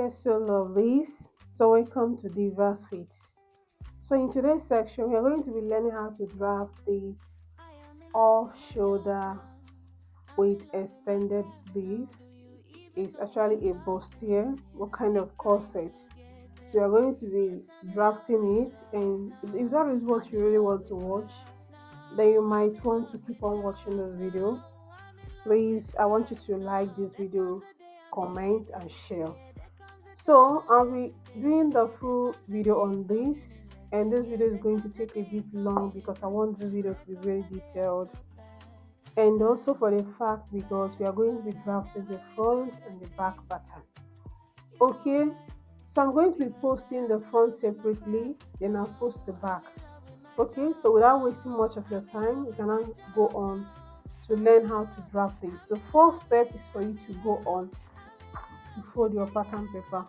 Yes, so lovelies. So welcome to Divas Fits. So in today's section, we are going to be learning how to draft this off-shoulder with extended sleeve. It's actually a bustier, what kind of corset. So we are going to be drafting it, and if that is what you really want to watch, then you might want to keep on watching this video. Please, I want you to like this video, comment, and share. So I'll be doing the full video on this, and this video is going to take a bit long because I want this video to be very detailed, and also for the fact because we are going to be drafting the front and the back pattern. Okay, so I'm going to be posting the front separately, then I'll post the back. Okay, so without wasting much of your time, you can now go on to learn how to draft this. The first step is for you to go on to fold your pattern paper,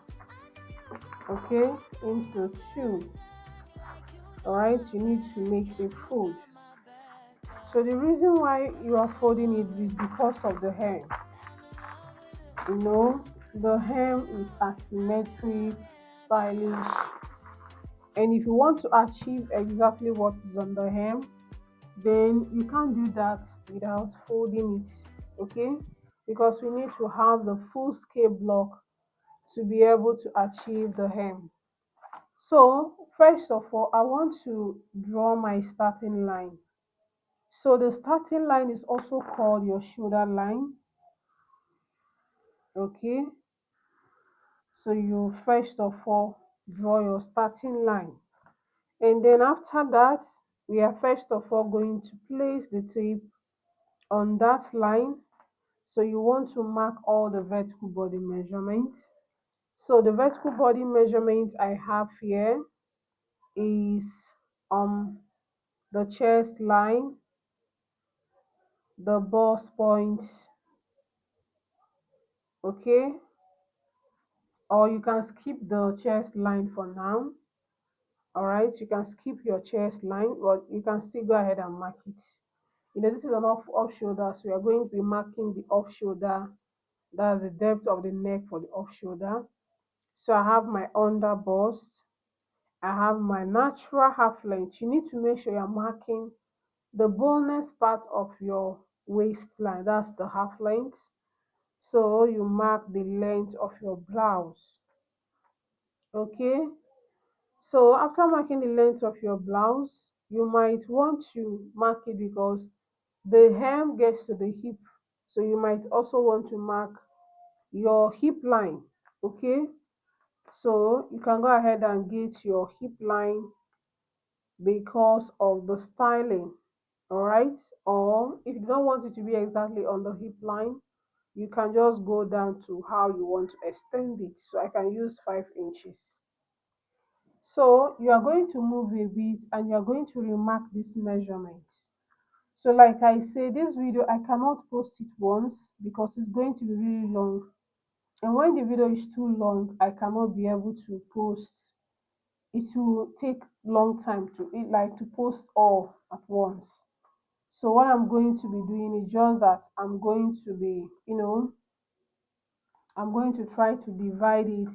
okay, into two. All right, you need to make a fold. So the reason why you are folding it is because of the hem. You know, the hem is asymmetric, stylish, and if you want to achieve exactly what is on the hem, then you can't do that without folding it. Okay, because we need to have the full scale block to be able to achieve the hem. So first of all, I want to draw my starting line. So the starting line is also called your shoulder line. Okay, so you first of all draw your starting line, and then after that we are first of all going to place the tape on that line. So you want to mark all the vertical body measurements. So the vertical body measurement I have here is the chest line, the bust point, okay, or you can skip the chest line for now. All right, you can skip your chest line, but you can still go ahead and mark it. You know, this is an off shoulder, so we are going to be marking the off shoulder. That's the depth of the neck for the off shoulder. So I have my under bust, I have my natural half length. You need to make sure you're marking the bonus part of your waistline, that's the half length. So you mark the length of your blouse. Okay, so after marking the length of your blouse, you might want to mark it because the hem gets to the hip. So you might also want to mark your hip line. Okay, so you can go ahead and get your hip line because of the styling. All right, or if you don't want it to be exactly on the hip line, you can just go down to how you want to extend it. So I can use 5 inches. So you are going to move a bit and you are going to remark this measurement. So like I say, this video I cannot post it once because it's going to be really long. And when the video is too long, I cannot be able to post. It will take long time to it like to post all at once. So what I'm going to be doing is just that I'm going to be, I'm going to try to divide it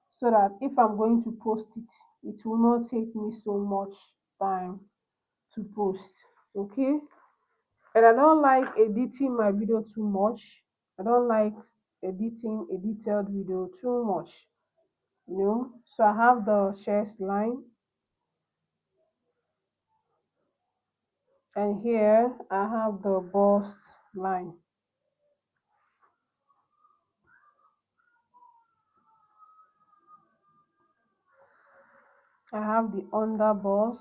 so that if I'm going to post it, it will not take me so much time to post. Okay, and I don't like editing my video too much. I don't like editing a detailed video too much, so I have the chest line, and here I have the bust line. I have the under bust,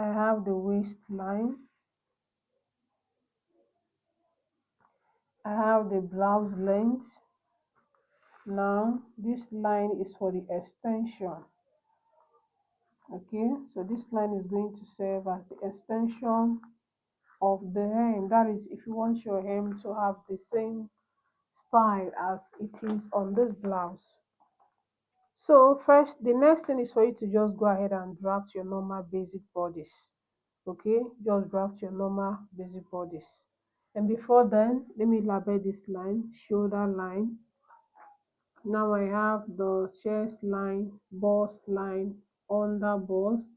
I have the waistline, I have the blouse length. Now this line is for the extension. Okay, so this line is going to serve as the extension of the hem. That is, if you want your hem to have the same style as it is on this blouse. So first, the next thing is for you to just go ahead and draft your normal basic bodice. Okay, just draft your normal basic bodice. And before then, let me label this line, shoulder line. Now I have the chest line, bust line, under bust.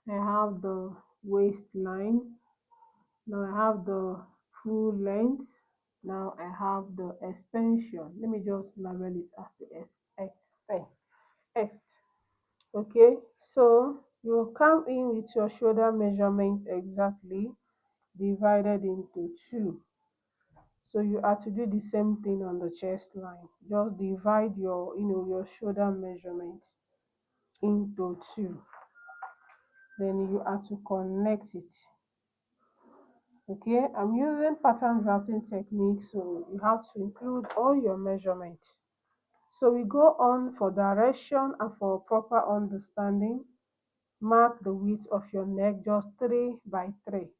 I have the waistline. Now I have the full length. Now I have the extension. Let me just label it as the X. Okay, so you come in with your shoulder measurement exactly divided into two. So you have to do the same thing on the chest line. Just divide your shoulder measurement into two. Then you have to connect it. Okay, I'm using pattern drafting technique, so you have to include all your measurements. So we go on for direction and for proper understanding. Mark the width of your neck just 3 by 3.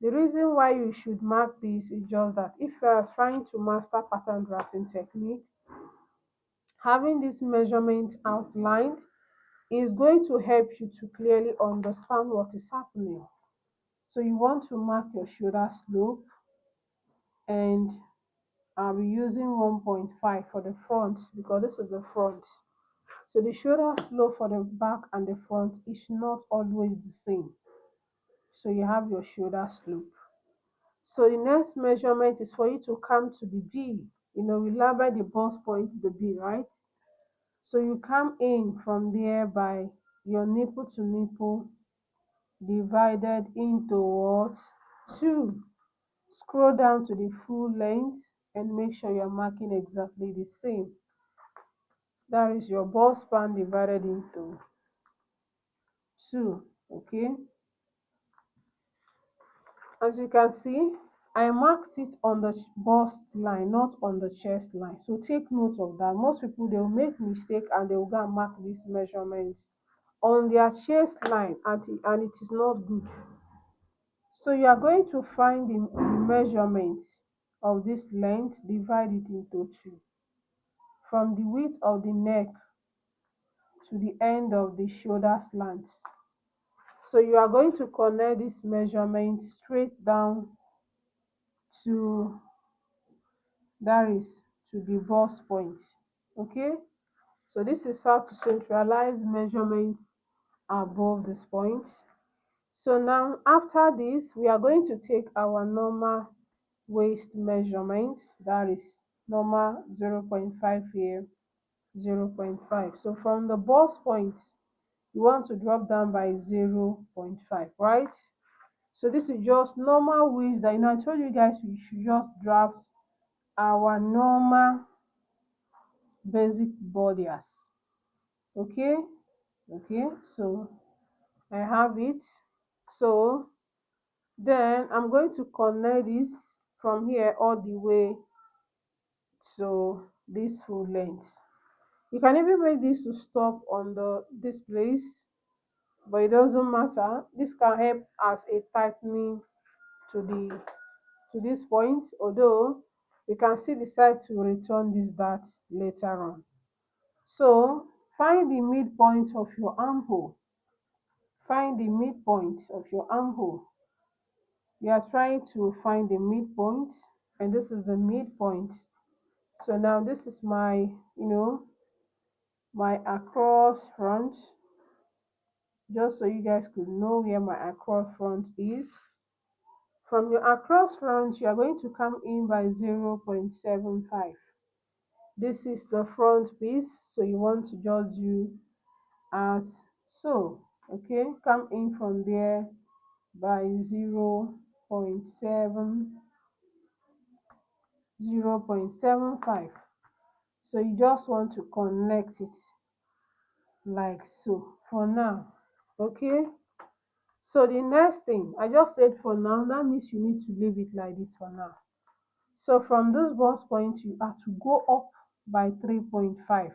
The reason why you should mark this is just that if you are trying to master pattern drafting technique, having this measurement outlined is going to help you to clearly understand what is happening. So you want to mark your shoulder slope, and I'll be using 1.5 for the front because this is the front. So the shoulder slope for the back and the front is not always the same. So you have your shoulder slope. So the next measurement is for you to come to the B. We label the bust point to the B, right? So you come in from there by your nipple to nipple divided into what? 2. Scroll down to the full length and make sure you're marking exactly the same. That is your bust span divided into 2. Okay, as you can see, I marked it on the bust line, not on the chest line. So take note of that. Most people, they will make mistake and they will go and mark these measurements on their chest line, and it is not good. So you are going to find the measurement of this length, divide it into 2. From the width of the neck to the end of the shoulder slants. So you are going to connect this measurement straight down to, that is, to the bust point. Okay, so this is how to centralize measurements above this point. So now after this, we are going to take our normal waist measurement, that is normal 0.5 here, 0.5. So from the bust point, you want to drop down by 0.5, right? So this is just normal waist that, I told you guys we should just draft our normal basic body as. Okay, so I have it. So then I'm going to connect this from here all the way to this full length. You can even make this to stop on this place, but it doesn't matter. This can help as a tightening to this point, although we can still decide to return this dart later on. So find the midpoint of your armhole. Find the midpoint of your armhole. You are trying to find the midpoint, and this is the midpoint. So now this is my my across front, just so you guys could know where my across front is. From your across front, you are going to come in by 0.75. This is the front piece, so you want to just do as so. Okay, come in from there by 0.75. So you just want to connect it like so for now. Okay, so the next thing I just said for now, that means you need to leave it like this for now. So from this bust point, you have to go up by 3.5.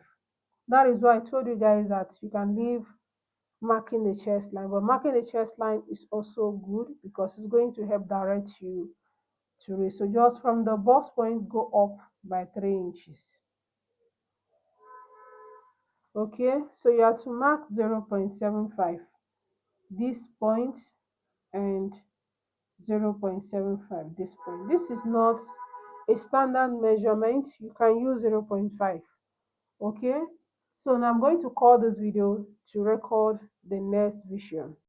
That is why I told you guys that you can leave marking the chest line, but marking the chest line is also good because it's going to help direct you to it. So just from the bust point, go up by 3 inches. Okay, so you have to mark 0.75 this point and 0.75 this point. This is not a standard measurement. You can use 0.5. Okay, so now I'm going to call this video to record the next vision.